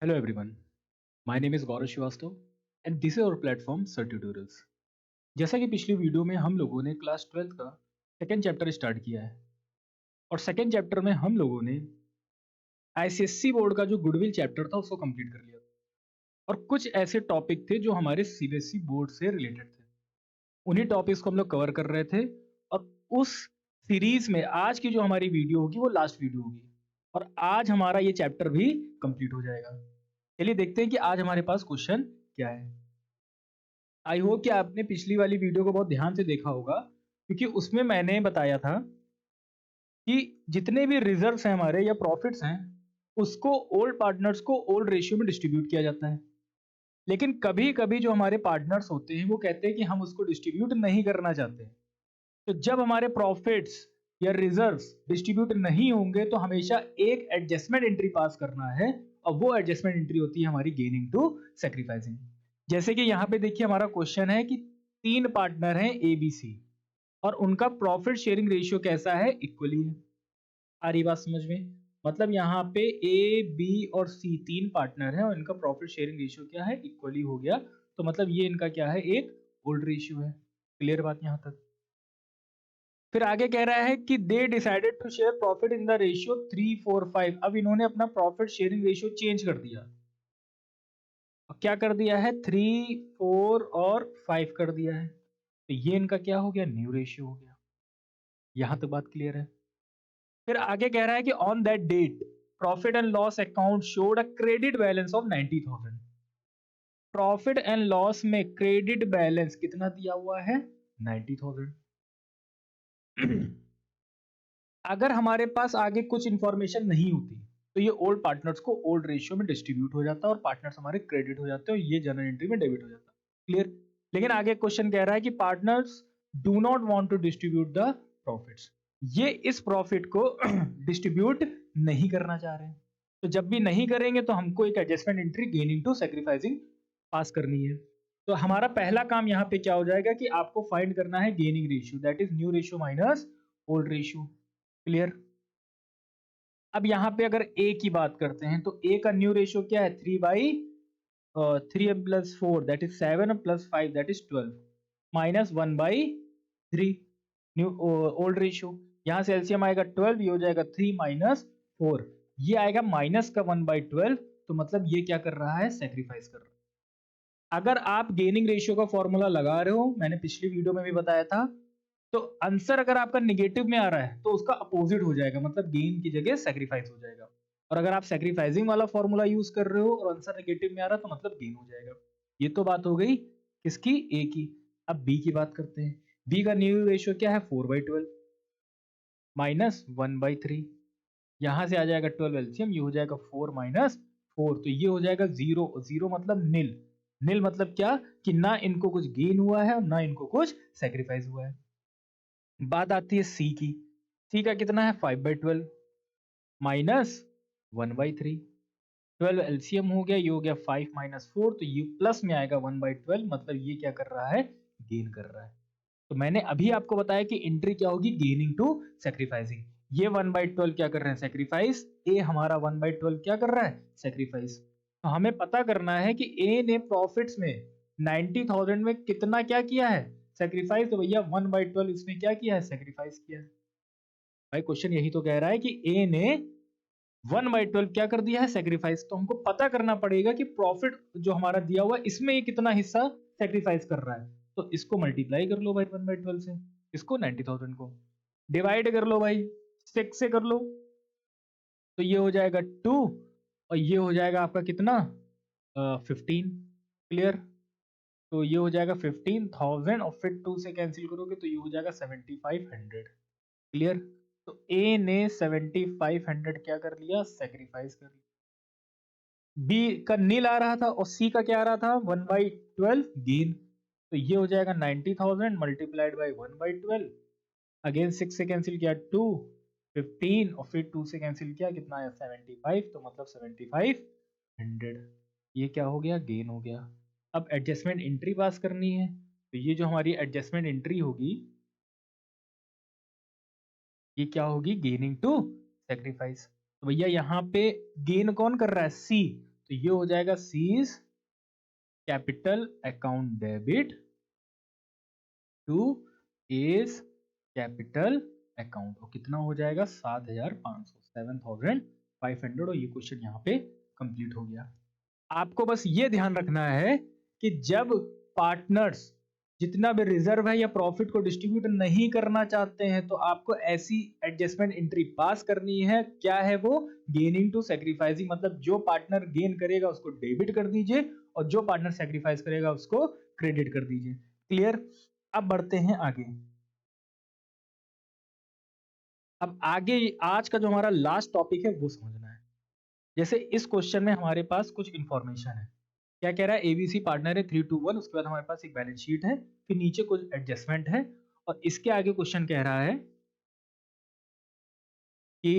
Hello everyone, my name is Gaurav Srivastava and this is our platform Sir Tutorials। जैसा कि पिछली video में हम लोगों ने क्लास 12th का सेकेंड चैप्टर स्टार्ट किया है और सेकेंड चैप्टर में हम लोगों ने आईसीएससी बोर्ड का जो गुडविल चैप्टर था उसको कंप्लीट कर लिया और कुछ ऐसे टॉपिक थे जो हमारे सीबीएसई बोर्ड से रिलेटेड थे। उन्हीं टॉपिक्स को हम लोग कवर कर रहे थे और उस सीरीज में आज की जो हमारी वीडियो होगी वो लास्ट वीडियो होगी और आज हमारा ये चैप्टर भी कंप्लीट हो जाएगा। चलिए देखते हैं कि आज हमारे पास क्वेश्चन क्या है। आई होप कि आपने पिछली वाली वीडियो को बहुत ध्यान से देखा होगा क्योंकि उसमें मैंने बताया था कि जितने भी रिजर्व्स हैं हमारे या प्रॉफिट्स हैं उसको ओल्ड पार्टनर्स को ओल्ड रेशियो में डिस्ट्रीब्यूट किया जाता है। लेकिन कभी कभी जो हमारे पार्टनर्स होते हैं वो कहते हैं कि हम उसको डिस्ट्रीब्यूट नहीं करना चाहते। तो जब हमारे प्रॉफिट्स या रिजर्व्स डिस्ट्रीब्यूट नहीं होंगे तो हमेशा एक एडजस्टमेंट एंट्री पास करना है और वो एडजस्टमेंट एंट्री होती है हमारी गेनिंग टू सेक्रीफाइसिंग। जैसे कि यहाँ पे देखिए हमारा क्वेश्चन है कि तीन पार्टनर हैं ए बी सी और उनका प्रॉफिट शेयरिंग रेशियो कैसा है, इक्वली है। आ रही बात समझ में? मतलब यहाँ पे ए बी और सी तीन पार्टनर हैं और इनका प्रॉफिट शेयरिंग रेशियो क्या है, इक्वली हो गया। तो मतलब ये इनका क्या है, एक ओल्ड रेशियो है। क्लियर बात यहाँ तक? फिर आगे कह रहा है कि they decided to share profit in the ratio 3-4-5। अब इन्होंने अपना प्रॉफिट शेयरिंग रेशियो चेंज कर दिया। अब क्या कर दिया है, 3, 4 और 5 कर दिया है। तो ये इनका क्या हो गया, न्यू रेशियो हो गया। यहां तक बात क्लियर है। फिर आगे कह रहा है कि on that date profit and loss account showed a credit balance of 90,000। Profit and loss में क्रेडिट बैलेंस कितना दिया हुआ है, 90,000। अगर हमारे पास आगे कुछ इंफॉर्मेशन नहीं होती तो ये ओल्ड पार्टनर्स को ओल्ड रेशियो में डिस्ट्रीब्यूट हो जाता है और पार्टनर्स हमारे क्रेडिट हो जाते हैं और ये जनरल एंट्री में डेबिट हो जाता है। क्लियर? लेकिन आगे क्वेश्चन कह रहा है कि partners do not want to distribute the profits. ये इस प्रॉफिट को डिस्ट्रीब्यूट नहीं करना चाह रहे हैं। तो जब भी नहीं करेंगे तो हमको एक adjustment entry gaining to sacrificing pass करनी है। तो हमारा पहला काम यहाँ पे क्या हो जाएगा कि आपको फाइंड करना है gaining ratio, that is new ratio minus old ratio. Clear? अब यहाँ पे अगर ए की बात करते हैं तो ए का न्यू रेशियो क्या है, 3/3 + 4 that is 7 + 5 that is 12 minus 1/3 new old ratio. यहाँ से एलसीएम आएगा 12, ये हो जाएगा 3 - 4, ये आएगा माइनस का 1/12। तो मतलब ये क्या कर रहा है, सेक्रीफाइस कर रहा है। अगर आप गेनिंग रेशियो का फॉर्मूला लगा रहे हो, मैंने पिछली वीडियो में भी बताया था, तो आंसर अगर आपका निगेटिव में आ रहा है तो उसका अपोजिट हो जाएगा, मतलब गेन की जगह सेक्रीफाइस हो जाएगा। और अगर आप सेक्रीफाइसिंग वाला फॉर्मूला यूज कर रहे हो और आंसर निगेटिव में आ रहा है तो मतलब गेन हो जाएगा। ये तो बात हो गई किसकी, ए की। अब बी की बात करते हैं। बी का न्यू रेशियो क्या है, 4/12 माइनस 1/3। यहां से आ जाएगा 12 एलसीएम, ये हो जाएगा 4 - 4, तो ये हो जाएगा 0। 0 मतलब नील। नील मतलब क्या, कि ना इनको कुछ गेन हुआ है और ना इनको कुछ सेक्रीफाइस हुआ है। बात आती है सी की। सी का कितना है, 5/12 माइनस 1/3। 12 एलसीएम हो गया, ये हो गया 5 - 4, तो ये प्लस में आएगा 1/12, मतलब ये क्या कर रहा है, गेन कर रहा है। तो मैंने अभी आपको बताया कि एंट्री क्या होगी, गेनिंग टू सेक्रीफाइसिंग। ये 1/12 क्या कर रहे हैं, सेक्रीफाइस। ए हमारा 1/12 क्या कर रहा है, सेक्रीफाइस। तो हमें पता करना है कि ए ने प्रॉफिट्स में 90,000 में कितना क्या किया है, सेक्रीफाइस। तो भैया 1/12 इसमें क्या किया है, सेक्रीफाइस किया है। भाई क्वेश्चन यही तो कह रहा है कि ए ने 1/12 क्या कर दिया है, सेक्रीफाइस। तो हमको पता करना पड़ेगा कि प्रॉफिट जो हमारा दिया हुआ है इसमें ये कितना हिस्सा सेक्रीफाइस कर रहा है। तो इसको मल्टीप्लाई कर लो भाई 1/12 से, इसको 90,000 को डिवाइड कर लो भाई 6 से कर लो, तो ये हो जाएगा 2 और ये हो जाएगा आपका कितना, 15। क्लियर? तो ये हो जाएगा 15,000 और फिर 2 से कैंसिल करोगे तो ये हो जाएगा 7,500। क्लियर? तो ए ने 7,500 क्या कर लिया, सेक्रीफाइस कर लिया। बी का नील आ रहा था और सी का क्या आ रहा था, 1/12 गेन। तो ये हो जाएगा 90,000 मल्टीप्लाइड बाई 1/12। अगेन 6 से कैंसिल किया 2, 15 और फिर 2 से कैंसिल किया कितना है, 75। तो मतलब 7,500 ये क्या हो गया, गेन हो गया। अब एडजस्टमेंट एंट्री पास करनी है। तो ये जो हमारी एडजस्टमेंट एंट्री होगी ये क्या होगी, गेनिंग टू सेक्रीफाइस। तो भैया यहाँ पे गेन कौन कर रहा है, सी। तो ये हो जाएगा C's capital account debit to A's capital account, और कितना हो जाएगा 7500, 7500, और ये क्वेश्चन यहाँ पे कंप्लीट हो गया। आपको बस ये ध्यान रखना है कि जब पार्टनर्स जितना भी रिजर्व है या प्रॉफिट को डिस्ट्रीब्यूट नहीं करना चाहते हैं तो आपको ऐसी एडजस्टमेंट एंट्री पास करनी है। क्या है वो? गेनिंग टू सैक्रिफाइसिंग, मतलब जो पार्टनर गेन करेगा उसको डेबिट कर दीजिए और जो पार्टनर सैक्रिफाइस करेगा उसको क्रेडिट कर दीजिए। क्लियर? अब बढ़ते हैं आगे। अब आगे आज का जो हमारा लास्ट टॉपिक है वो समझना है। जैसे इस क्वेश्चन में हमारे पास कुछ इंफॉर्मेशन है। क्या कह रहा है? एबीसी पार्टनर है 3 to 1, उसके बाद हमारे पास एक बैलेंस शीट है, फिर नीचे कुछ एडजस्टमेंट है, और इसके आगे क्वेश्चन कह रहा है कि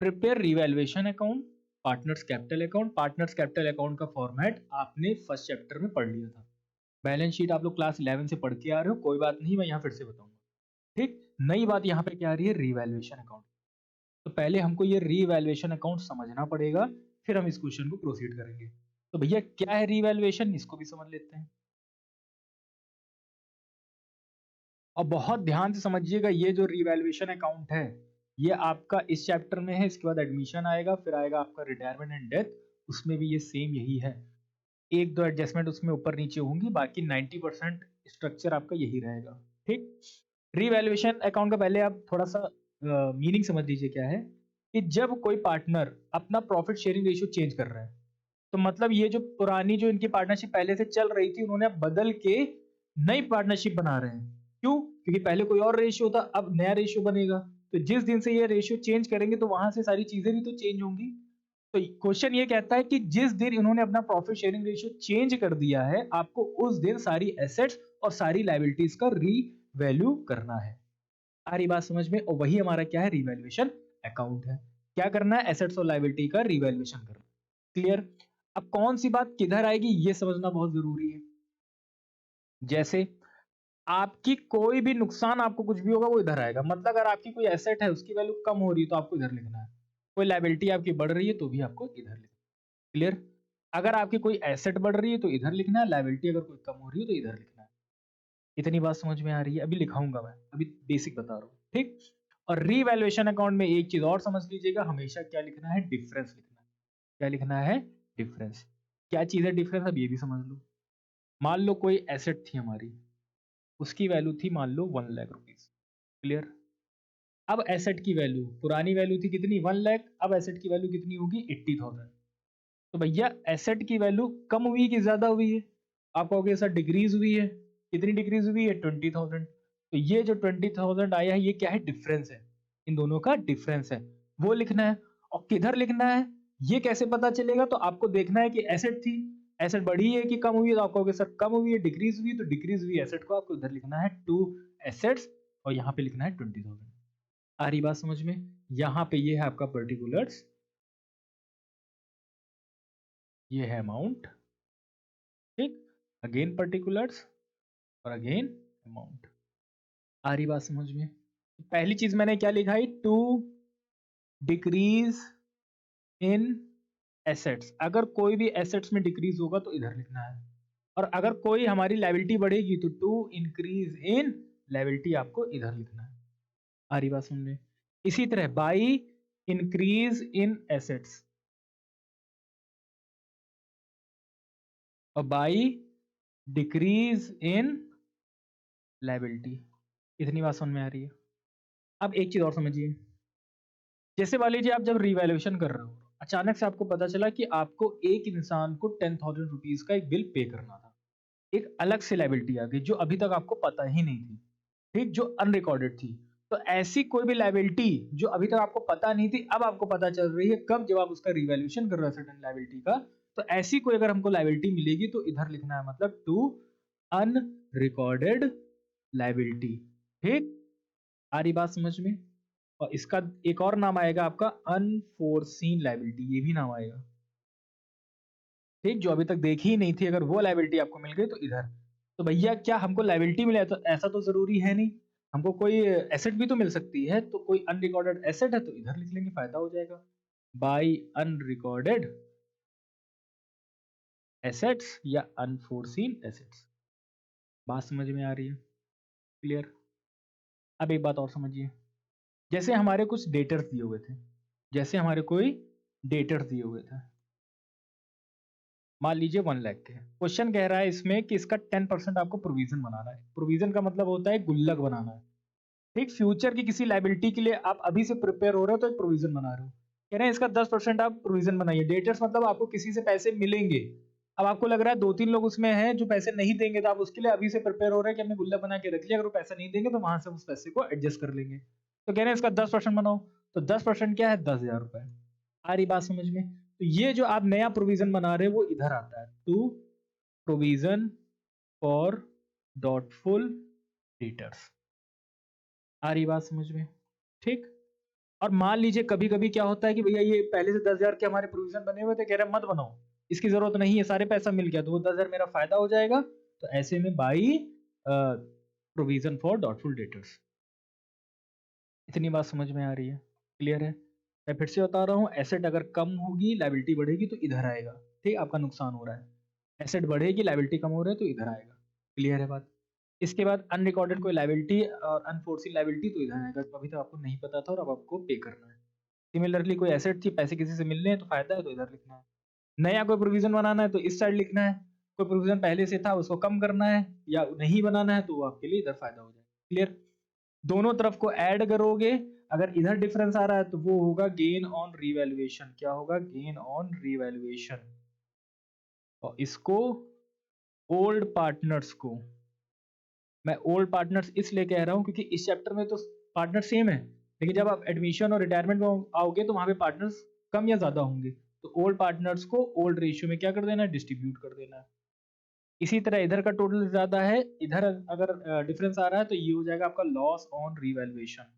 prepare revaluation account, partners capital account. Partners capital account का फॉर्मेट आपने फर्स्ट चैप्टर में पढ़ लिया था। बैलेंस शीट आप लोग क्लास 11 से पढ़ के आ रहे हो, कोई बात नहीं, मैं यहाँ फिर से बताऊंगा। ठीक, नई बात यहाँ पे क्या आ रही है? Revaluation account. तो पहले हमको ये रीवैल्यूएशन अकाउंट समझना पड़ेगा, फिर हम इस क्वेश्चन को प्रोसीड करेंगे। तो भैया क्या है रीवैल्यूएशन, इसको भी समझ लेते हैं। और बहुत ध्यान से समझिएगा, ये जो रीवैल्यूएशन अकाउंट है ये आपका इस चैप्टर में है, इसके बाद एडमिशन आएगा, फिर आएगा आपका रिटायरमेंट एंड डेथ, उसमें भी ये सेम यही है। एक दो एडजस्टमेंट उसमें ऊपर नीचे होंगी, बाकी 90% स्ट्रक्चर आपका यही रहेगा। ठीक, रीवैल्यूएशन अकाउंट का पहले आप थोड़ा सा मीनिंग समझ लीजिए क्या है। कि जब कोई पार्टनर अपना प्रॉफिट शेयरिंग रेशियो चेंज कर रहा है, तो मतलब ये जो पुरानी जो इनकी पार्टनरशिप पहले से चल रही थी उन्होंने अब बदल के नई पार्टनरशिप बना रहे हैं। क्यों? क्योंकि पहले कोई और रेशियो था, अब नया रेशियो बनेगा। तो जिस दिन से ये रेशियो चेंज करेंगे तो वहां से सारी चीजें भी तो चेंज होंगी। तो क्वेश्चन ये कहता है कि जिस दिन इन्होंने अपना प्रॉफिट शेयरिंग रेशियो चेंज कर दिया है, आपको उस दिन सारी एसेट्स और सारी लायबिलिटीज का रीवैल्यू करना है। आ रही बात समझ में? और वही हमारा क्या है? रीवैल्यूएशन अकाउंट है। क्या करना है? एसेट्स और लायबिलिटी का रीवैल्यूएशन करना। क्लियर? अब कौन सी बात किधर आएगी ये समझना बहुत जरूरी है। जैसे आपकी कोई भी नुकसान, आपको कुछ भी होगा वो इधर आएगा। मतलब अगर आपकी कोई एसेट है उसकी वैल्यू कम हो रही है तो आपको इधर लिखना है, कोई लायबिलिटी आपकी बढ़ रही है तो भी आपको इधर लिखना है। क्लियर? अगर आपकी कोई एसेट बढ़ रही है तो इधर लिखना है, लायबिलिटी अगर कोई कम हो रही है तो इधर लिखना है। इतनी बात समझ में आ रही है? अभी लिखाऊंगा मैं, अभी बेसिक बता रहा हूँ। ठीक, और रीवैल्यूएशन अकाउंट में एक चीज और समझ लीजिएगा, हमेशा क्या लिखना है? डिफरेंस लिखना है। क्या लिखना है? डिफरेंस। क्या चीज है डिफरेंस? अब ये भी समझ लो। मान लो कोई एसेट थी हमारी, उसकी वैल्यू थी मान लो 1,00,000 रुपीज। क्लियर? अब एसेट की वैल्यू, पुरानी वैल्यू थी कितनी? 1,00,000, अब एसेट की वैल्यू कितनी होगी? 80,000। तो भैया एसेट की वैल्यू कम हुई कि ज्यादा हुई है? आप कहोगे सर डिक्रीज हुई है। कितनी डिक्रीज हुई है? 20,000। तो ये जो 20,000 आया है ये क्या है? डिफरेंस है, इन दोनों का डिफरेंस है, वो लिखना है। और किधर लिखना है ये कैसे पता चलेगा? तो आपको देखना है कि एसेट थी, एसेट बढ़ी है कि कम हुई है, तो आप कहोगे सर कम हुई है, डिक्रीज हुई है, तो डिक्रीज हुई एसेट को आपको इधर लिखना है टू एसेट्स, और यहाँ पे लिखना है 20,000। आ रही बात समझ में? यहाँ पे ये है आपका पर्टिकुलर्स, ये है अमाउंट। ठीक, अगेन पर्टिकुलर्स और अगेन अमाउंट। आ रही बात समझ में? पहली चीज मैंने क्या लिखा है? To decrease in assets. अगर कोई भी एसेट्स में डिक्रीज होगा तो इधर लिखना है, और अगर कोई हमारी लायबिलिटी बढ़ेगी तो टू इंक्रीज इन लायबिलिटी आपको इधर लिखना है। आ रही बात समझ में? इसी तरह बाई इंक्रीज इन एसेट्स और बाई डिक्रीज इन लायबिलिटी। इतनी बात समझ में आ रही है? अब एक चीज और समझिए। जैसे मान लीजिए आप जब रिवैल्यूएशन कर रहे हो, अचानक से आपको पता चला कि आपको एक इंसान को 10,000 रुपीज का एक बिल पे करना था। एक अलग से लायबिलिटी आ गई जो अभी तक आपको पता ही नहीं थी, ठीक, जो अनरिकॉर्डेड थी। तो ऐसी कोई भी लायबिलिटी जो अभी तक आपको पता नहीं थी, अब आपको पता चल रही है, कब? जब आप उसका रिवैल्यूएशन कर रहे हो सर्टेन लायबिलिटी का। तो ऐसी कोई अगर हमको लायबिलिटी मिलेगी तो इधर लिखना है, मतलब टू अनरिकॉर्डेड लायबिलिटी। ठीक, आ रही बात समझ में? और इसका एक और नाम आएगा आपका अनफोर्सीन लायबिलिटी, ये भी नाम आएगा। ठीक, जो अभी तक देखी ही नहीं थी, अगर वो लायबिलिटी आपको मिल गई तो इधर। तो भैया क्या हमको लायबिलिटी मिला है तो ऐसा तो जरूरी है नहीं, हमको कोई एसेट भी तो मिल सकती है। तो कोई अनरिकॉर्डेड एसेट है तो इधर लिख लेंगे, फायदा हो जाएगा। बाई अनरिकॉर्डेड एसेट्स या अनफोर्सीन एसेट्स। बात समझ में आ रही है? क्लियर? अब एक बात और समझिए, जैसे हमारे कुछ डेटर्स दिए हुए थे, जैसे हमारे कोई डेटर्स दिए हुए थे, मान लीजिए 1 लाख के। क्वेश्चन कह रहा है इसमें कि इसका 10% आपको प्रोविजन बनाना है। प्रोविजन का मतलब होता है गुल्लक बनाना है। ठीक, फ्यूचर की किसी लायबिलिटी के लिए आप अभी से प्रिपेयर हो रहे हो तो एक प्रोविजन बना रहे हो। कह रहे हैं इसका 10% आप प्रोविजन बनाइए। डेटर्स मतलब आपको किसी से पैसे मिलेंगे। अब आपको लग रहा है 2-3 लोग उसमें हैं जो पैसे नहीं देंगे, तो आप उसके लिए अभी से प्रिपेयर हो रहे हैं कि हमने गुल्लक बना के रख लिया, अगर वो पैसा नहीं देंगे तो वहां से उस पैसे को एडजस्ट कर लेंगे। तो कह रहे हैं इसका 10% बनाओ। तो 10% क्या है? 10,000 रुपए। आ रही बात समझ में? तो ये जो आप नया प्रोविजन बना रहे हो वो इधर आता है, to provision for doubtful debtors. आ रही बात समझ में? ठीक। और मान लीजिए कभी कभी क्या होता है कि भैया ये पहले से 10,000 के हमारे प्रोविजन बने हुए थे, कह रहे हैं मत बनाओ, इसकी जरूरत नहीं है, सारे पैसा मिल गया तो वो 10,000 मेरा फायदा हो जाएगा। तो ऐसे में by provision for doubtful debtors. इतनी बात समझ में आ रही है? क्लियर है? मैं फिर से बता रहा हूँ, एसेट अगर कम होगी लायबिलिटी बढ़ेगी तो इधर आएगा। ठीक, आपका नुकसान हो रहा है। एसेट बढ़ेगी लायबिलिटी कम हो रहा है तो इधर आएगा। क्लियर है बात? इसके बाद अनरिकॉर्डेड कोई लायबिलिटी और अनफोर्सिन लायबिलिटी तो इधर आएगा, तो अभी तो आपको नहीं पता था और अब आपको पे करना है। सिमिलरली कोई एसेट थी, पैसे किसी से मिलने हैं तो फायदा है तो इधर लिखना है। नया कोई प्रोविजन बनाना है तो इस साइड लिखना है। कोई प्रोविजन पहले से था उसको कम करना है या नहीं बनाना है तो वो आपके लिए इधर फायदा हो जाएगा। क्लियर? दोनों तरफ को ऐड करोगे, अगर इधर डिफरेंस आ रहा है तो वो होगा गेन ऑन रीवैल्यूएशन। क्या होगा? Gain on revaluation. और इसको ओल्ड पार्टनर्स को, मैं ओल्ड पार्टनर्स इसलिए कह रहा हूं क्योंकि इस चैप्टर में तो पार्टनर सेम है, लेकिन जब आप एडमिशन और रिटायरमेंट में आओगे तो वहां पे पार्टनर्स कम या ज्यादा होंगे। तो ओल्ड पार्टनर्स को ओल्ड रेशियो में क्या कर देना है? डिस्ट्रीब्यूट कर देना है। इसी तरह इधर का टोटल ज्यादा है, इधर अगर डिफरेंस आ रहा है तो ये हो जाएगा आपका लॉस ऑन रीवैल्यूएशन।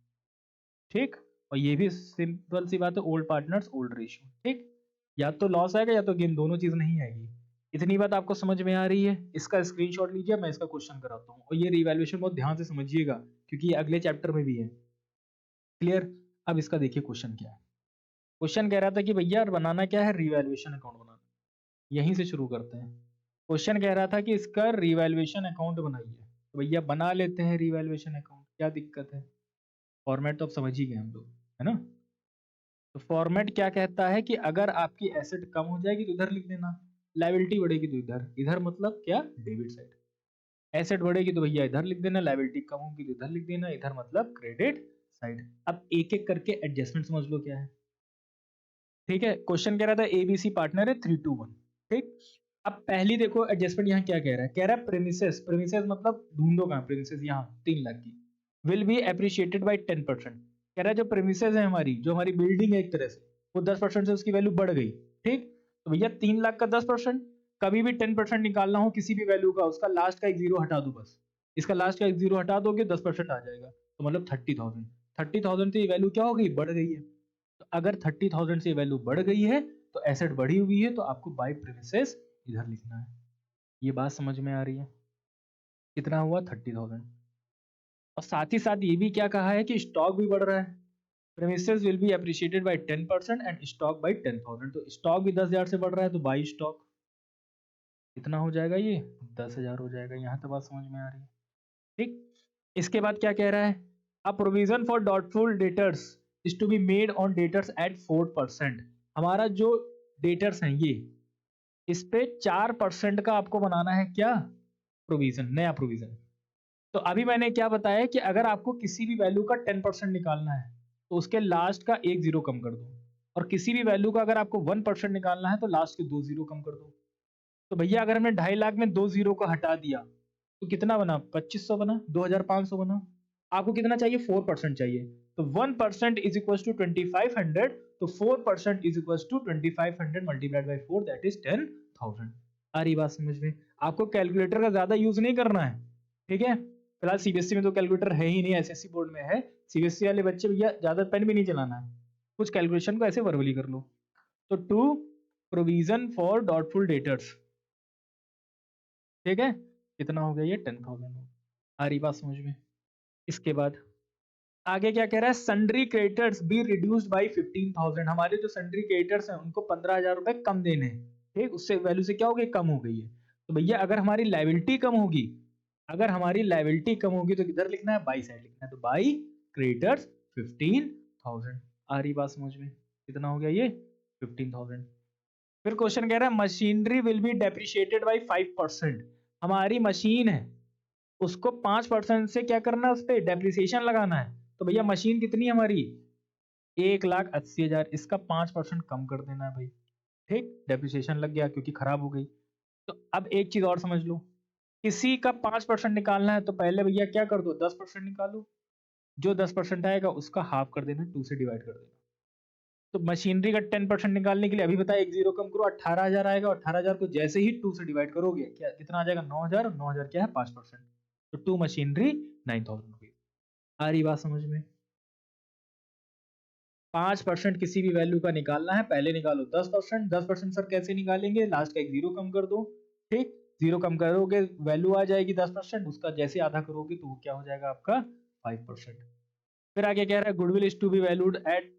ठीक, और ये भी सिंपल सी बात है, ओल्ड पार्टनर्स ओल्ड रेशियो। ठीक, या तो लॉस आएगा या तो गेन, दोनों चीज नहीं आएगी। इतनी बात आपको समझ में आ रही है? इसका स्क्रीनशॉट लीजिए, मैं इसका क्वेश्चन कराता हूँ, और ये रिवैल्यूएशन बहुत ध्यान से समझिएगा क्योंकि ये अगले चैप्टर में भी है। क्लियर? अब इसका देखिए क्वेश्चन क्या है। क्वेश्चन कह रहा था कि भैया बनाना क्या है? रिवैल्यूएशन अकाउंट बनाना। यहीं से शुरू करते हैं। क्वेश्चन कह रहा था कि इसका रिवैल्यूएशन अकाउंट बनाइए, तो भैया बना लेते हैं रिवैल्यूएशन अकाउंट, क्या दिक्कत है? फॉर्मेट तो आप समझ ही गए हम लोग, है ना? तो फॉर्मेट क्या कहता है कि अगर आपकी एसेट कम हो जाएगी तो इधर लिख देना, लायबिलिटी बढ़ेगी तो इधर। इधर मतलब क्या? Debit side. एसेट बढ़ेगी तो भैया इधर लिख देना, लायबिलिटी कम होगी तो इधर लिख देना, इधर मतलब क्रेडिट साइड। अब एक एक करके एडजस्टमेंट समझ लो क्या है। ठीक है, क्वेश्चन कह रहा था एबीसी पार्टनर है 3-1। ठीक, अब पहली देखो एडजस्टमेंट यहाँ क्या कह रहा है। कह रहा है प्रेमिसेस, प्रेमिसेस मतलब ढूंढो कहाँ प्रेमिसेस, यहाँ 3 लाख की विल बी एप्रिशिएटेड बाई 10%। कह रहा है जो प्रेमिसेस है हमारी, जो हमारी बिल्डिंग है एक तरह से, वो 10% से उसकी वैल्यू बढ़ गई। ठीक, तो भैया 3 लाख का 10%, कभी भी 10% निकालना हो किसी भी वैल्यू का, उसका लास्ट का एक जीरो हटा दो बस। इसका लास्ट का एक जीरो हटा दोगे 10% आ जाएगा, तो मतलब 30,000। 30,000 से ये वैल्यू क्या हो गई? बढ़ गई है। तो अगर 30,000 से वैल्यू बढ़ गई है तो एसेट बढ़ी हुई है, तो आपको बाय प्रीमिसेस इधर लिखना है। ये बात समझ में आ रही है? कितना हुआ? 30,000। और साथ ही साथ ये भी क्या कहा है कि स्टॉक भी बढ़ रहा है। Premises will be appreciated by 10% and stock by 10,000। तो स्टॉक भी 10,000 से बढ़ रहा है तो बाई स्टॉक कितना हो जाएगा? ये 10,000 हो जाएगा। यहाँ तक बात समझ में आ रही है? ठीक, इसके बाद क्या कह रहा है? A provision for doubtful debtors is to be made on debtors at 4%। हमारा जो डेटर्स हैं ये, इस पे 4% का आपको बनाना है क्या? प्रोविजन, नया प्रोविजन। तो अभी मैंने क्या बताया कि अगर आपको किसी भी वैल्यू का 10% निकालना है तो उसके लास्ट का एक जीरो कम कर दो, और किसी भी वैल्यू का अगर आपको 1% निकालना है तो लास्ट के दो जीरो कम कर दो। तो भैया अगर हमने 2.5 लाख में दो जीरो को हटा दिया तो कितना बना? 2500 बना, 2500 बना। आपको कितना चाहिए? 4% चाहिए। तो 1% इज इक्वल टू 2500, तो 4% is equal to 2500 multiplied by 4, that is 10,000। आ रही बात समझ में? आपको कैलकुलेटर का ज्यादा यूज नहीं करना है। ठीक है, फिलहाल सीबीएसई में तो कैलकुलेटर है ही नहीं, एसएससी बोर्ड में है। सीबीएसई वाले बच्चे भैया ज्यादा पेन भी नहीं चलाना है, कुछ कैलकुलेशन को ऐसे वर्बली कर लो। तो to provision for doubtful debtors, ठीक है, कितना हो गया? ये 10,000। आ रही बात समझ में? इसके बाद आगे क्या कह रहा है? Sundry creditors be reduced by 15,000। हमारे जो सन्ड्री क्रेडिटर्स हैं उनको 15,000 रुपए कम देने हैं। ठीक, उससे वैल्यू से क्या हो गई, कम हो गई है। तो भैया अगर हमारी लायबिलिटी कम होगी, अगर हमारी लायबिलिटी कम होगी तो किधर लिखना है, बाई साइड लिखना है। तो बाई क्रेडिटर्स 15,000। आ रही बात समझ में, कितना हो गया ये 15,000। फिर क्वेश्चन कह रहा है machinery will be depreciated by 5%। हमारी मशीन है, उसको 5% से क्या करना है, उस पर डेप्रिसिएशन लगाना है। तो भैया मशीन कितनी है हमारी, 1,80,000, इसका 5% कम कर देना है भाई। ठीक, डेप्रिसिएशन लग गया क्योंकि खराब हो गई। तो अब एक चीज और समझ लो, किसी का 5% निकालना है तो पहले भैया क्या कर दो, 10% निकालो। जो 10% आएगा उसका हाफ कर देना, 2 से डिवाइड कर देना। तो मशीनरी का 10% निकालने के लिए अभी बताया, एक जीरो कम करो, 18,000 आएगा। 18,000 को जैसे ही 2 से डिवाइड करोगे क्या कितना आ जाएगा, 9,000। और 9,000 क्या है, 5%। तो 2 मशीनरी 9,000 रुपीज। आ रही बात समझ में। 5% किसी भी वैल्यू का निकालना है, पहले निकालो 10%। 10% सर कैसे निकालेंगे, लास्ट का एक जीरो कम कर दो। ठीक, जीरो कम करोगे वैल्यू आ जाएगी 10%, उसका जैसे आधा करोगे तो वो क्या हो जाएगा आपका 5%। फिर आगे कह रहा है goodwill is to be valued at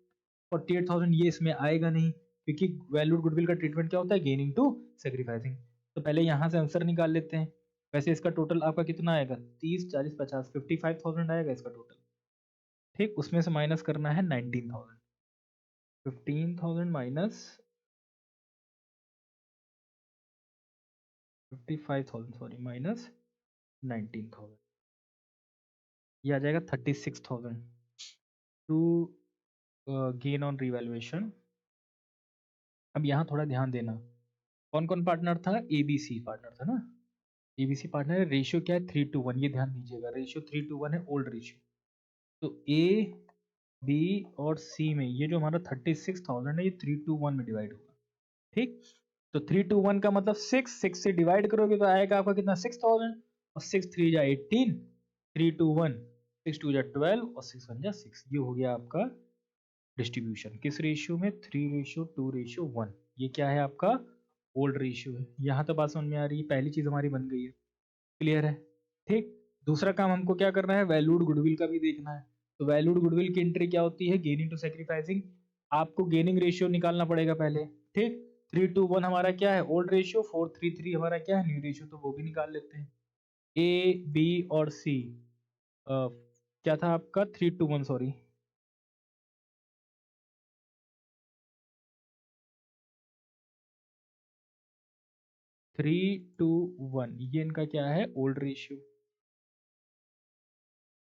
48,000। ये इसमें आएगा नहीं क्योंकि वैल्यूड गुडविल का ट्रीटमेंट क्या होता है, गेनिंग टू सेक्रीफाइसिंग। तो पहले यहाँ से आंसर निकाल लेते हैं। वैसे इसका टोटल आपका कितना आएगा, 30, 40, 50, 55,000 आएगा इसका टोटल। ठीक, उसमें से माइनस करना है 19,000। 15,000 माइनस 55,000, सॉरी, माइनस 19,000, ये आ जाएगा 36,000 टू गेन ऑन रिवैल्यूएशन। अब यहाँ थोड़ा ध्यान देना, कौन कौन पार्टनर था, एबीसी पार्टनर था ना। एबीसी पार्टनर रेशियो क्या है, 3:1। ये ध्यान दीजिएगा, रेशियो 3:1 है, ओल्ड रेशियो। तो ए बी और सी में ये जो हमारा 36,000 है, ये 3:1 में डिवाइड होगा। ठीक, तो 3:1 का मतलब 6 से डिवाइड करोगे तो आएगा आपका कितना, 6,000। और 6 3 जा 18, 3:1, 6 2 जा 12 और 6 1 जा 6। ये हो गया आपका डिस्ट्रीब्यूशन किस रेशियो में, 3:2:1। ये क्या है आपका, ओल्ड रेशियो है। यहाँ तो बात समझ में आ रही है, पहली चीज हमारी बन गई है, क्लियर है। ठीक, दूसरा काम हमको क्या करना है, वैल्यूड गुडविल का भी देखना है। तो वैल्यूड गुडविल की एंट्री क्या होती है, गेनिंग टू सेक्रीफाइसिंग। आपको गेनिंग रेशियो निकालना पड़ेगा पहले। ठीक, 3:1 हमारा क्या है, ओल्ड रेशियो। 4:3 हमारा क्या है, न्यू रेशियो। तो वो भी निकाल लेते हैं। ए बी और सी, क्या था आपका, 3:1, सॉरी, 3:1, ये इनका क्या है, old ratio.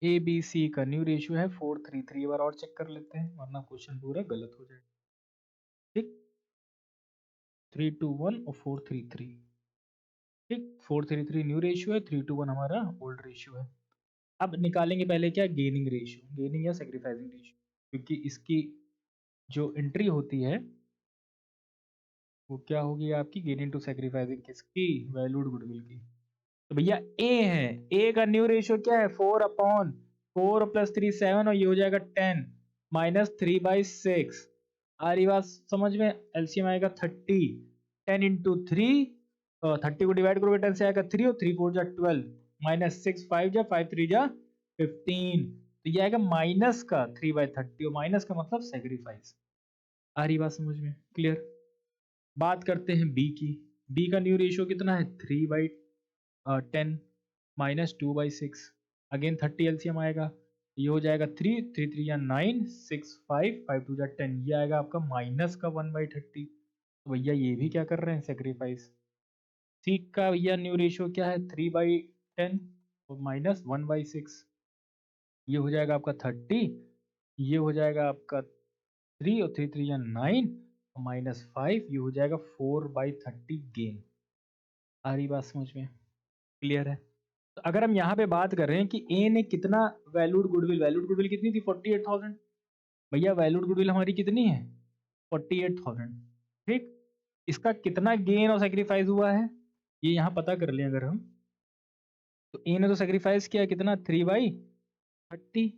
A B C का न्यू रेशियो है 4:3। एक बार और चेक कर लेते हैं वरना क्वेश्चन पूरा गलत हो जाएगा। ठीक, 3:1 और 4:3। ठीक, 4:3 न्यू रेशियो है, 3:1 हमारा ओल्ड रेशियो है। अब निकालेंगे पहले क्या, गेनिंग रेशियो, गेनिंग या सेक्रीफाइसिंग रेशियो। क्योंकि इसकी जो एंट्री होती है वो क्या होगी आपकी, गेनिंग टू सेक्रीफाइसिंग किसकी, वैल्यूड गुडविल की। तो भैया ए है, ए का न्यू रेशियो क्या है, 4/4 + 3 7, और ये हो जाएगा 10 -3/6। आ रही बात समझ में, एलसीएम आएगा 30। 10 × 3, 30 को डिवाइड करोगे 10 से आएगा 3, और 3 4 जा 12, -6 5 जा 5 3 जा 15। तो ये आएगा माइनस का 3/30, और माइनस का मतलब सेक्रीफाइस। आ रही बात समझ में, क्लियर। बात करते हैं बी की। बी का न्यू रेशियो कितना है, 3/10 -2/6। अगेन 30 एलसीएम आएगा, ये हो जाएगा 3 3 3 या 9, 6 5 5 2 जा 10। ये आएगा आपका माइनस का 1/30। तो भैया ये भी क्या कर रहे हैं, सेक्रीफाइस। सी का भैया न्यू रेशियो क्या है, 3/10 और -1/6। ये हो जाएगा आपका 30, ये हो जाएगा आपका 3 और 3 3 या 9, -5, ये हो जाएगा 4/30 गेन। आ रही बात समझ में, क्लियर है। तो अगर हम यहाँ पे बात कर रहे हैं कि ए ने कितना वैल्यूड गुडविल, वैल्यूड गुडविल कितनी थी, 48,000। भैया वैल्यूड गुडविल हमारी कितनी है, 48,000। ठीक, इसका कितना गेन और सेक्रीफाइस हुआ है, ये यहाँ पता कर लें अगर हम। तो ए ने तो सेक्रीफाइस किया कितना, 3/30,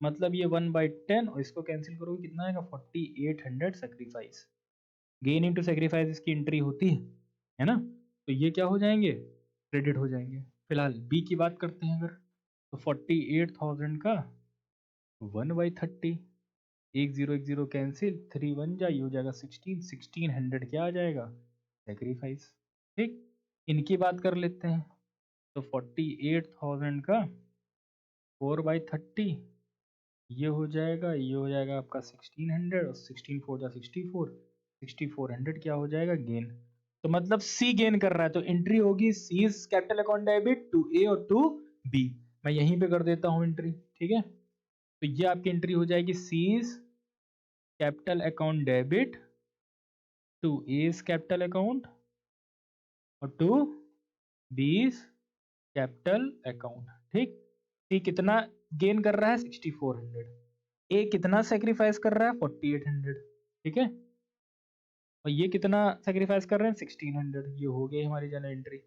मतलब ये 1/10, और इसको कैंसिल करोगे कितना आएगा, 4800 सेक्रीफाइस। गेन इंटू सेक्रीफाइस इसकी एंट्री होती है ना। तो ये क्या हो जाएंगे, क्रेडिट हो जाएंगे। फिलहाल बी की बात करते हैं अगर, तो 48,000 का 1/30, 1 0 1 0 कैंसिल, 3 1 जा, ये हो जाएगा 16, 1600 क्या आ जाएगा, सेक्रीफाइस। ठीक, इनकी बात कर लेते हैं। तो 48,000 का 4/30 ये हो जाएगा, ये हो जाएगा आपका 1600 और 16 4 जा 64, 6400 क्या हो जाएगा गेन। तो मतलब सी गेन कर रहा है, तो एंट्री होगी C is capital account debit to A और टू बी। मैं यहीं पे कर देता हूँ एंट्री। ठीक है, तो ये आपकी एंट्री हो जाएगी C is capital account debit to A is capital account और to B is capital account. ठीक, सी कितना गेन कर रहा है 6400, ए कितना सेक्रीफाइस कर रहा है 4800। ठीक है, और ये कितना सेक्रीफाइस कर रहे हैं 1600। ये हो गई हमारी जर्नल एंट्री।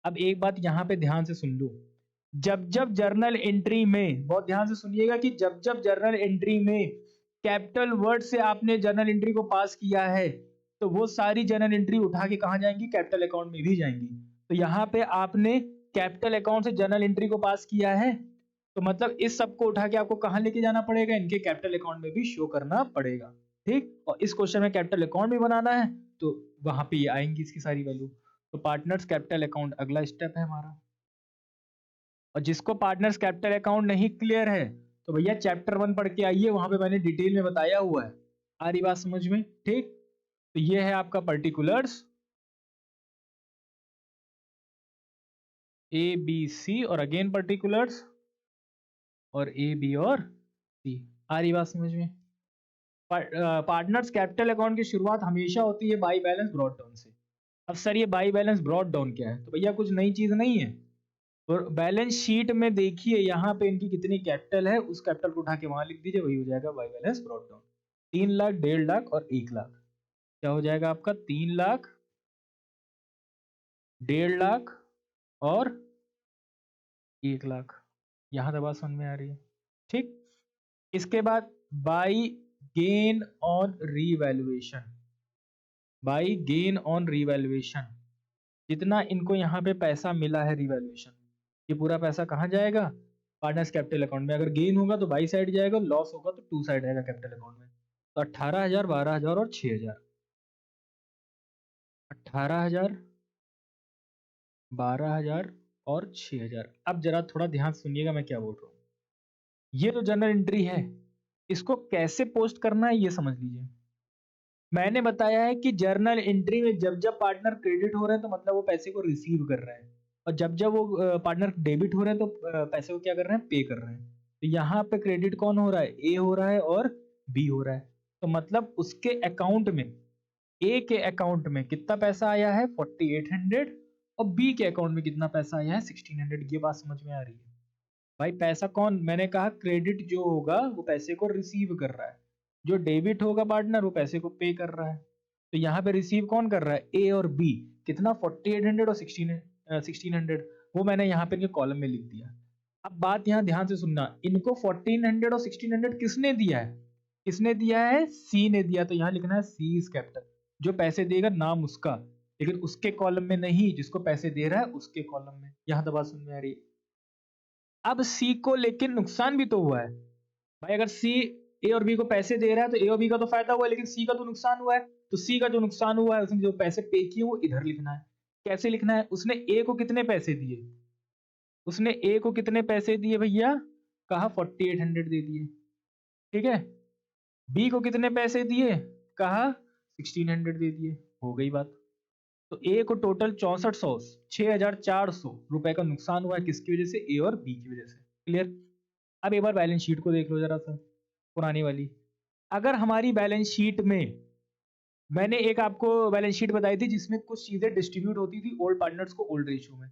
अब एक बात यहाँ पे ध्यान से सुन लो, जब जब जर्नल एंट्री में, बहुत ध्यान से सुनिएगा कि जब जब जर्नल एंट्री में कैपिटल वर्ड से आपने जर्नल एंट्री को पास किया है, तो वो सारी जर्नल एंट्री उठा के कहाँ जाएंगी, कैपिटल अकाउंट में भी जाएंगी। तो यहाँ पे आपने कैपिटल अकाउंट से जर्नल एंट्री को पास किया है, तो मतलब इस सब को उठा के आपको कहाँ लेके जाना पड़ेगा, इनके कैपिटल अकाउंट में भी शो करना पड़ेगा। ठीक, और इस क्वेश्चन में कैपिटल अकाउंट भी बनाना है, तो वहां पे ये आएंगी इसकी सारी वैल्यू। तो पार्टनर्स कैपिटल अकाउंट अगला स्टेप है हमारा। और जिसको पार्टनर्स कैपिटल अकाउंट नहीं क्लियर है, तो भैया चैप्टर 1 पढ़ के आइए, वहां पे मैंने डिटेल में बताया हुआ है। आ रही बात समझ में। ठीक, तो ये है आपका पर्टिकुलर्स ए बी सी और अगेन पर्टिकुलर्स और ए बी और सी। आ रही बात समझ में। पार्टनर्स कैपिटल अकाउंट की शुरुआत हमेशा होती है बाई बैलेंस ब्रॉट डाउन से। अब सर ये बाई बैलेंस ब्रॉट डाउन क्या है, तो भैया कुछ नई चीज नहीं है। और बैलेंस शीट में देखिए यहाँ पे इनकी कितनी कैपिटल है, उस कैपिटल को उठा के वहां लिख दीजिए, वही हो जाएगा by balance brought down. 3 lakh, 1.5 lakh और 1 लाख। क्या हो जाएगा आपका 3 लाख, 1.5 लाख और 1 लाख। यहां तक बात समझ में आ रही है। ठीक, इसके बाद by gain on revaluation. By gain on revaluation, जितना इनको यहाँ पे पैसा मिला है रिवैल्यूएशन, ये पूरा पैसा कहाँ जाएगा, पार्टनर्स कैपिटल अकाउंट में। अगर गेन होगा तो बाई साइड जाएगा, लॉस होगा तो टू साइड आएगा कैपिटल अकाउंट में। तो 18,000, 12,000 और 6,000। 18,000, 12,000 और 6,000। अब जरा थोड़ा ध्यान सुनिएगा मैं क्या बोल रहा हूँ। ये जो जनरल एंट्री है, इसको कैसे पोस्ट करना है ये समझ लीजिए। मैंने बताया है कि जर्नल एंट्री में जब जब पार्टनर क्रेडिट हो रहे हैं तो मतलब वो पैसे को रिसीव कर रहे हैं, और जब जब वो पार्टनर डेबिट हो रहे हैं तो पैसे को क्या कर रहे हैं, पे कर रहे हैं। तो यहाँ पे क्रेडिट कौन हो रहा है, ए हो रहा है और बी हो रहा है। तो मतलब उसके अकाउंट में, ए के अकाउंट में कितना पैसा आया है 4800, और बी के अकाउंट में कितना पैसा आया है 1600। ये बात समझ में आ रही है भाई। पैसा कौन, मैंने कहा क्रेडिट जो होगा वो पैसे को रिसीव कर रहा है, जो डेबिट होगा पार्टनर वो पैसे को पे कर रहा है। तो यहाँ पे रिसीव कौन कर रहा है, ए और बी। कितना 4800 और 1600, वो मैंने यहाँ पे इनके कॉलम में लिख दिया। अब बात यहाँ ध्यान से सुनना, इनको 1400 और 1600 किसने दिया है, किसने दिया है, सी ने दिया। तो यहाँ लिखना है सी इज कैपिटल, जो पैसे देगा नाम उसका, लेकिन उसके कॉलम में नहीं, जिसको पैसे दे रहा है उसके कॉलम में। यहाँ तो बात सुन में आ रही है। अब सी को लेकिन नुकसान भी तो हुआ है भाई। अगर सी ए और बी को पैसे दे रहा है तो ए और बी का तो फायदा हुआ है, लेकिन सी का तो नुकसान हुआ है। तो सी का जो नुकसान हुआ है, उसने जो पैसे पे किए वो इधर लिखना है। कैसे लिखना है, उसने ए को कितने पैसे दिए, उसने ए को कितने पैसे दिए भैया, कहा 4800 दे दिए। ठीक है, बी को कितने पैसे दिए, कहा 1600 दे दिए। हो गई बात। तो ए को टोटल 6400, 6400 रुपए का नुकसान हुआ है, किसकी वजह से, ए और बी की वजह से। क्लियर। अब एक बार बैलेंस शीट को देख लो जरा सा, पुरानी वाली। अगर हमारी बैलेंस शीट में, मैंने एक आपको बैलेंस शीट बताई थी जिसमें कुछ चीजें डिस्ट्रीब्यूट होती थी ओल्ड पार्टनर्स को ओल्ड रेशियो में,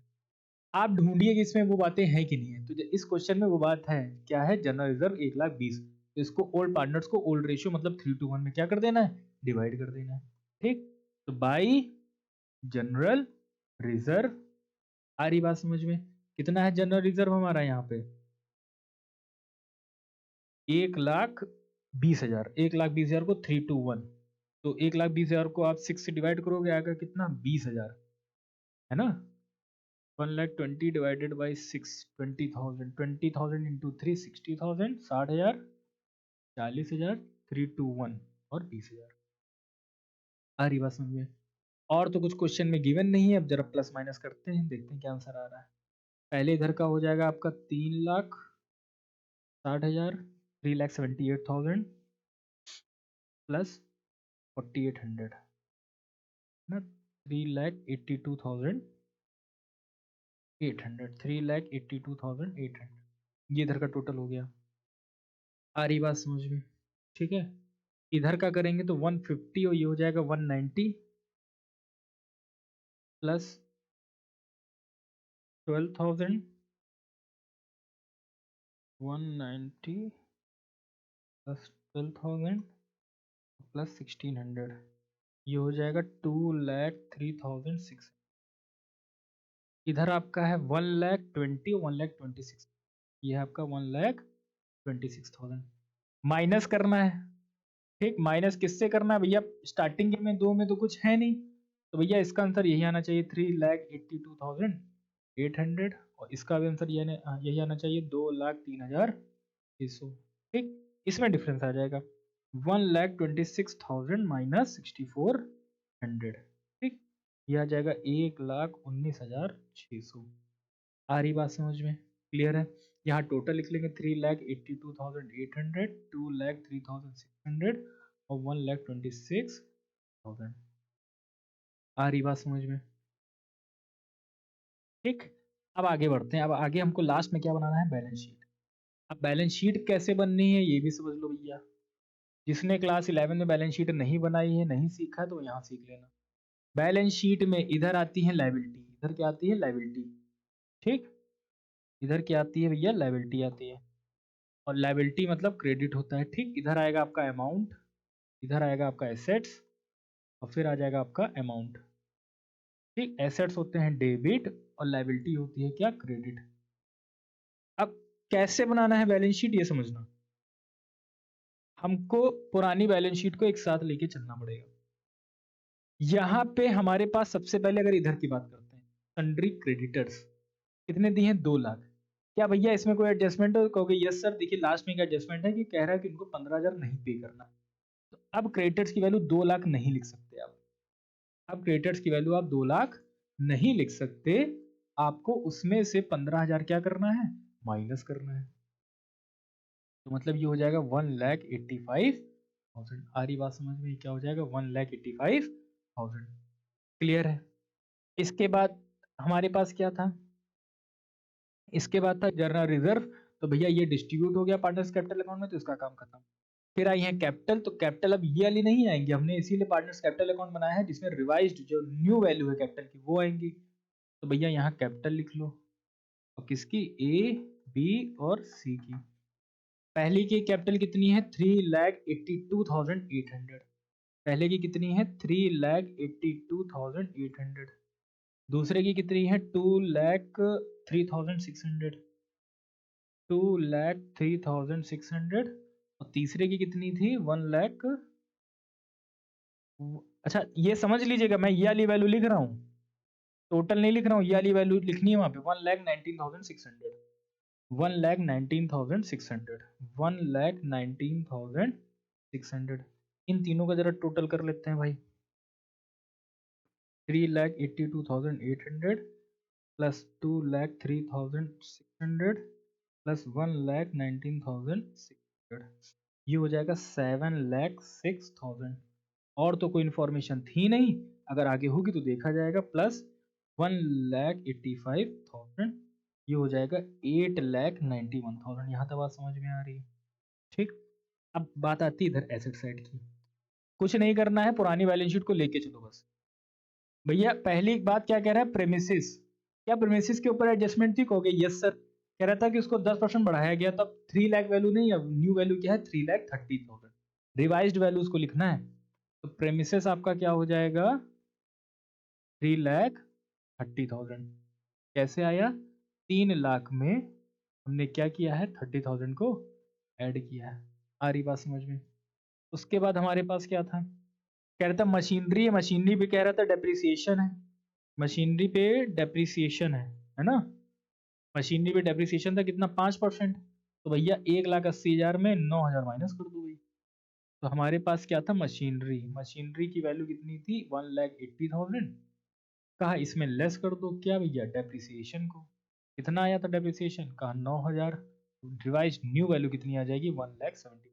आप ढूंढिए कि इसमें वो बातें हैं कि नहीं है। तो इस क्वेश्चन में वो बात है, क्या है, जनरल रिजर्व 1,20,000। तो इसको ओल्ड पार्टनर्स को ओल्ड रेशियो मतलब 3:1 में क्या कर देना है, डिवाइड कर देना है। ठीक, तो बाई जनरल रिजर्व, आ रही बात समझ में। कितना है जनरल रिजर्व हमारा यहाँ पे, 1,20,000। 1,20,000 को 3:1, तो 1,20,000 को आप 6 से डिवाइड करोगे, आएगा कितना, 20,000, है ना। 1,20,000 डिवाइडेड बाई 6, 20,000, 20,000 इंटू 3, 60,000, 60,000, 40,000, 3:1 और 20,000। आ रही बात समझ में। और तो कुछ क्वेश्चन में गिवन नहीं है। अब जरा प्लस माइनस करते हैं, देखते हैं क्या आंसर आ रहा है। पहले इधर का हो जाएगा आपका 3,60,000, 3,78,000 प्लस 4,800 ना, 3,82,800, 3,82,800 ये इधर का टोटल हो गया। आ रही बात समझ में? ठीक है, इधर का करेंगे तो 150 और ये हो जाएगा 190 प्लस 12,000, 190 प्लस 12,000 प्लस 1,600 ये हो जाएगा 2,03,600। इधर आपका है 1,20,000 1,26,000, ये है आपका 1,26,000। माइनस करना है, ठीक। माइनस किससे करना है भैया? स्टार्टिंग के में दो में तो कुछ है नहीं, तो भैया इसका आंसर यही आना चाहिए 3,82,800, और इसका भी आंसर यही आना चाहिए 2,03,600। ठीक, इसमें डिफरेंस आ जाएगा 1,26,000 माइनस 6,400। ठीक, यह आ जाएगा 1,19,600। आ रही बात समझ में? क्लियर है? यहाँ टोटल लिख लेंगे 3,82,800, 2,03,600 और 1,26,000। आ रही बात समझ में? ठीक, अब आगे बढ़ते हैं। अब आगे हमको लास्ट में क्या बनाना है? Balance sheet. अब बैलेंस शीट कैसे बननी है ये भी समझ लो भैया। जिसने क्लास 11 में बैलेंस शीट नहीं बनाई है, नहीं सीखा, तो यहाँ सीख लेना। बैलेंस शीट में इधर आती है लायबिलिटी, इधर क्या आती है? लायबिलिटी। ठीक, इधर क्या आती है भैया? लायबिलिटी आती है, और लायबिलिटी मतलब क्रेडिट होता है। ठीक, इधर आएगा आपका अमाउंट, इधर आएगा आपका एसेट्स, और फिर आ जाएगा आपका अमाउंट। ठीक, एसेट्स होते हैं डेबिट और लायबिलिटी होती है क्या? क्रेडिट। अब कैसे बनाना है बैलेंस शीट ये समझना। हमको पुरानी बैलेंस शीट को एक साथ लेके चलना पड़ेगा। यहाँ पे हमारे पास सबसे पहले अगर इधर की बात करते हैं, सन्ड्री क्रेडिटर्स कितने दिए हैं? 2 लाख। क्या भैया इसमें कोई एडजस्टमेंट हो? कहोगे यस सर, देखिए लास्ट में एक एडजस्टमेंट है कि कह रहा है कि उनको 15,000 नहीं पे करना। तो अब क्रेडिटर्स की वैल्यू 2 लाख नहीं लिख सकते आप। अब क्रेडिटर्स की वैल्यू आप 2 लाख नहीं लिख सकते, आपको उसमें से 15,000 क्या करना है? माइनस करना है। तो मतलब ये हो जाएगा 1,85,000। आ रही बात समझ में? क्या हो जाएगा? 1,85,000। क्लियर है? इसके बाद हमारे पास क्या था? इसके बाद था जनरल रिजर्व। तो भैया ये डिस्ट्रीब्यूट हो गया पार्टनर्स कैपिटल अकाउंट में, तो इसका काम खत्म। फिर आई है कैपिटल। तो कैपिटल अब ये वाली नहीं आएंगे, हमने इसीलिए पार्टनर्स कैपिटल अकाउंट बनाया है जिसमें रिवाइज्ड जो न्यू वैल्यू है कैपिटल की वो आएंगी। तो भैया यहाँ कैपिटल लिख लो, और किसकी? ए, बी और सी की। पहली की कैपिटल कितनी है? 3,82,800। पहले की कितनी है? 3,82,800। दूसरे की कितनी है? 2,03,600। 2,03,600। और तीसरे की कितनी थी? 1,00,000। अच्छा ये समझ लीजिएगा, मैं ये वाली वैल्यू लिख रहा हूँ, टोटल नहीं लिख रहा हूँ, ये वाली वैल्यू लिखनी है वहां पे। 1,19,600, 1,19,600, 1,19,600। इन तीनों का जरा टोटल कर लेते हैं भाई। 3,82,800 प्लस 2,03,600 प्लस 1,19,600, ये हो जाएगा 7,06,000। और तो कोई इन्फॉर्मेशन थी नहीं, अगर आगे होगी तो देखा जाएगा। प्लस 1,85,000, ये हो जाएगा 8,91,000। यहाँ तक बात समझ में आ रही है? ठीक, अब बात आती है इधर एसेट साइड की। कुछ नहीं करना है, पुरानी बैलेंस शीट को लेके चलो बस। भैया पहली बात क्या कह रहा है? प्रेमिसेस। क्या प्रेमिसेस के ऊपर एडजस्टमेंट थी? कहोगे यस सर। कह रहा था कि उसको 10% बढ़ाया गया, तब 3 लाख वैल्यू नहीं, अब न्यू वैल्यू क्या है? 3,30,000। रिवाइज्ड वैल्यू उसको लिखना है। तो प्रेमिसेस आपका क्या हो जाएगा? 3,30,000। कैसे आया? 3 लाख में हमने क्या किया है? 30,000 को ऐड किया है। आ रही बात समझ में? उसके बाद हमारे पास क्या था? कह रहा था मशीनरी है, मशीनरी पे कह रहा था डेप्रिसिएशन है, मशीनरी पे डेप्रिसिएशन है ना। मशीनरी पे डेप्रिसिएशन था कितना? 5%। तो भैया 1,80,000 में 9,000 माइनस कर दो भाई। तो हमारे पास क्या था, मशीनरी। मशीनरी की वैल्यू कितनी थी, 1,80,000। कहा इसमें लेस कर दो क्या भैया, डेप्रिसिएशन को। कितना आया था डेप्रिसिएशन, कहा 9,000। रिवाइज न्यू वैल्यू कितनी आ जाएगी, 1,70,000।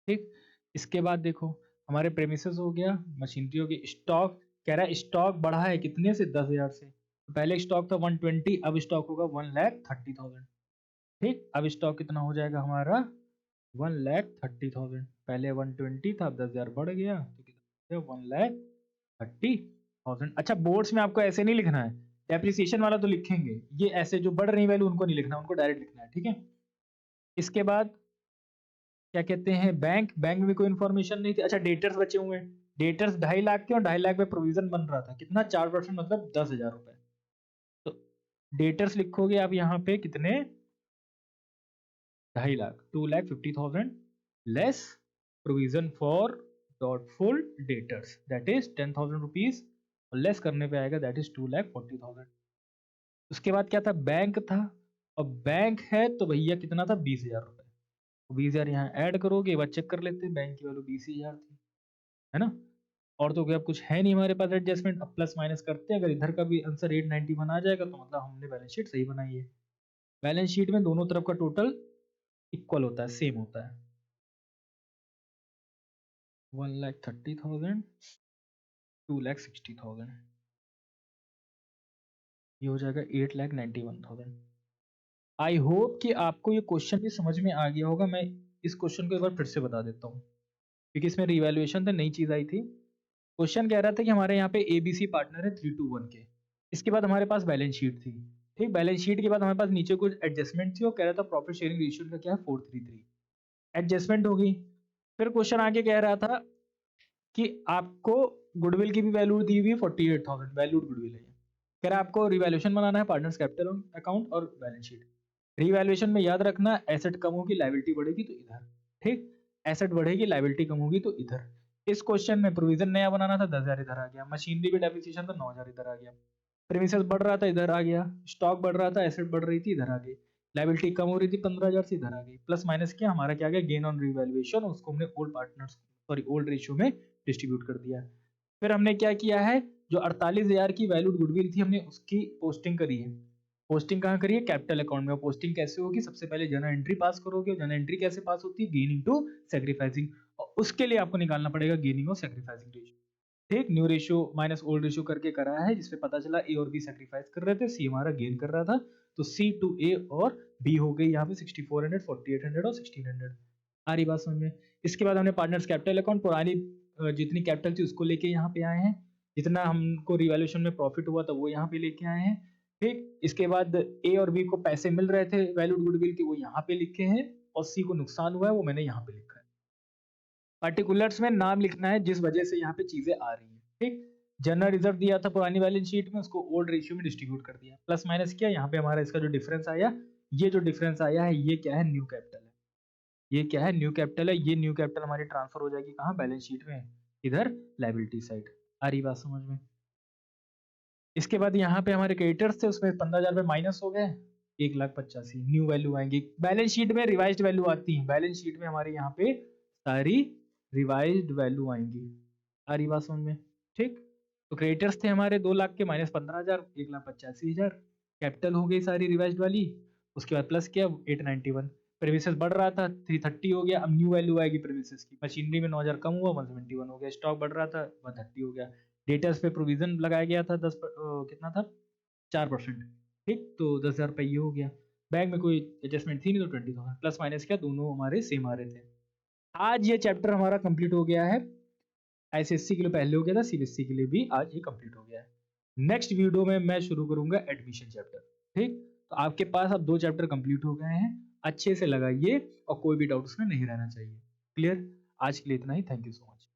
ठीक। इसके बाद देखो हमारे प्रेमिसेस हो गया, मशीनरी हो गई, स्टॉक। कह रहा है स्टॉक बढ़ा है कितने से, 10,000 से। तो पहले स्टॉक था 120, अब स्टॉक होगा 1,30,000। ठीक। अब स्टॉक कितना हो जाएगा हमारा, 1,30,000। पहले 120 था, अब 10,000 बढ़ गया तो कितना, 1,30,000। अच्छा बोर्ड्स में आपको ऐसे नहीं लिखना है, डेप्रिसिएशन वाला तो लिखेंगे, ये ऐसे जो बढ़ रही वैल्यू उनको नहीं लिखना, उनको डायरेक्ट लिखना है। ठीक है। इसके बाद क्या कहते हैं, बैंक। बैंक में कोई इन्फॉर्मेशन नहीं थी। अच्छा डेटर्स बचे हुए हैं, डेटर्स 2.5 लाख के, और 2.5 लाख में प्रोविजन बन रहा था कितना, 4%, मतलब 10,000 रुपए। तो डेटर्स लिखोगे आप यहाँ पे कितने, 2.5 lakh, 2,50,000 less provision for doubtful debtors that is 10,000 rupees, और लेस करने पे आएगा दैट इज 2,40,000। उसके बाद क्या था, बैंक था, और बैंक है तो भैया कितना था, 20,000 रुपए। 20,000 यहाँ ऐड करोगे, बात चेक कर लेते हैं, बैंक की वैल्यू 20,000 थी, है ना। और तो क्या कुछ है नहीं हमारे पास एडजस्टमेंट। अब प्लस माइनस करते हैं, अगर इधर का भी आंसर 891 आ जाएगा तो मतलब हमने बैलेंस शीट सही बनाई है। बैलेंस शीट में दोनों तरफ का टोटल इक्वल होता है, सेम होता है। 1,30,000, 2,60,000, ये हो जाएगा 8,91,000। आई होप कि आपको ये क्वेश्चन भी समझ में आ गया होगा। मैं इस क्वेश्चन को एक बार फिर से बता देता हूँ, क्योंकि इसमें रिवैल्यूएशन था, नई चीज आई थी। क्वेश्चन कह रहा था कि हमारे यहाँ पे एबीसी पार्टनर है 3 to 1 के। इसके बाद हमारे पास बैलेंस शीट थी। ठीक। बैलेंस शीट के बाद हमारे पास नीचे कुछ एडजस्टमेंट थी, और कह रहा था प्रॉफिट शेयरिंग रेशियो का क्या है, 4:3:3। एडजस्टमेंट होगी। फिर क्वेश्चन आगे कह रहा था कि आपको गुडविल की भी वैल्यू दी हुई 48,000, वैल्यूड गुडविल है। कह रहा है आपको रिवैल्यूएशन बनाना है, पार्टनर्स कैपिटल अकाउंट और बैलेंस शीट। रिवैल्यूएशन में याद रखना, एसेट कम होगी लायबिलिटी बढ़ेगी तो इधर। ठीक। एसेट बढ़ेगी लायबिलिटी कम होगी तो इधर। इस क्वेश्चन में प्रोविजन नया बनाना था, 10,000 इधर आ गया। मशीनरी भी डेप्रिसिएशन था, 9,000 इधर आ गया। प्रीमिसेस बढ़ रहा था, इधर आ गया। स्टॉक बढ़ रहा था, एसेट बढ़ रही थी, इधर आ गई। लायबिलिटी कम हो रही थी 15,000 से, इधर आ गई। प्लस माइनस किया, हमारा क्या आ गया, गेन ऑन रिवैल्यूएशन, उसको हमने old partners sorry old ratio में डिस्ट्रीब्यूट कर दिया। फिर हमने क्या किया है, जो 48,000 की वैल्यूड गुडविल थी हमने उसकी पोस्टिंग करी है। पोस्टिंग कहाँ करी है, कैपिटल अकाउंट में। पोस्टिंग कैसे होगी, सबसे पहले जर्नल एंट्री पास करोगे। जर्नल एंट्री कैसे पास होती है, गेनिंग टू सैक्रिफाइसिंग, और उसके लिए आपको निकालना पड़ेगा गेनिंग और सैक्रिफाइसिंग रेशियो। ठीक। New ratio minus old ratio करके करा है, जिसपे पता चला ए और बी सैक्रिफाइस कर रहे थे, सी हमारा गेन कर रहा था। तो सी टू ए और बी हो गई यहाँ पे 6400, 4800 और 1600। आ रही बात समझ में। इसके बाद हमने पार्टनर्स कैपिटल अकाउंट, पुरानी जितनी कैपिटल थी उसको लेके यहाँ पे आए हैं। जितना हमको रिवैल्यूएशन में प्रॉफिट हुआ था वो यहाँ पे लेके आए हैं। ठीक। इसके बाद ए और बी को पैसे मिल रहे थे वैल्यूड गुडविल के, वो यहाँ पे लिखे हैं, और सी को नुकसान हुआ है वो मैंने यहाँ पे लिखा है। पर्टिकुलर्स में नाम लिखना है जिस वजह से यहाँ पे चीजें आ रही हैं। ठीक। जनरल रिजर्व दिया था पुरानी बैलेंस शीट में, उसको ओल्ड रेशियो में डिस्ट्रीब्यूट कर दिया, प्लस माइनस किया। यहाँ पे हमारा इसका जो डिफरेंस आया, ये जो डिफरेंस आया है ये क्या है, न्यू कैपिटल है। ये क्या है, न्यू कैपिटल है। ये न्यू कैपिटल हमारी ट्रांसफर हो जाएगी कहाँ, बैलेंस शीट में, इधर लायबिलिटी साइड। आ रही बात समझ में। इसके बाद यहाँ पे हमारे क्रेडिटर्स थे, उसमें 15,000 रुपए माइनस हो गए, 1,85,000 न्यू वैल्यू आएंगी। बैलेंस शीट में रिवाइज्ड वैल्यू आती है, बैलेंस शीट में हमारे यहाँ पे सारी रिवाइज्ड वैल्यू आएंगी। आ रही बात समझ में। ठीक। तो क्रेडिटर्स थे हमारे 2 लाख के, माइनस 15,000, 1,85,000। कैपिटल हो गई सारी रिवाइज्ड वाली। उसके बाद प्लस किया 891। प्रीमिसेस बढ़ रहा था, 330 हो गया। अब न्यू वैल्यू आएगी प्रीमिसेस की। मशीनरी में 9,000 कम हुआ, 171 हो गया। स्टॉक बढ़ रहा था, 130 हो गया। डेटर्स पे प्रोविजन लगाया गया था, कितना था, 4%। ठीक। तो 10,000 रुपये ये हो गया। बैंक में कोई एडजस्टमेंट थी नहीं तो 20,000। प्लस माइनस क्या, दोनों हमारे सेम आ रहे थे। आज ये चैप्टर हमारा कंप्लीट हो गया है। आईसीएससी के लिए पहले हो गया था, सीबीएसई के लिए भी आज ये कंप्लीट हो गया है। नेक्स्ट वीडियो में मैं शुरू करूंगा एडमिशन चैप्टर। ठीक। तो आपके पास अब 2 चैप्टर कंप्लीट हो गए हैं, अच्छे से लगाइए और कोई भी डाउट उसमें नहीं रहना चाहिए। क्लियर। आज के लिए इतना ही। Thank you so much.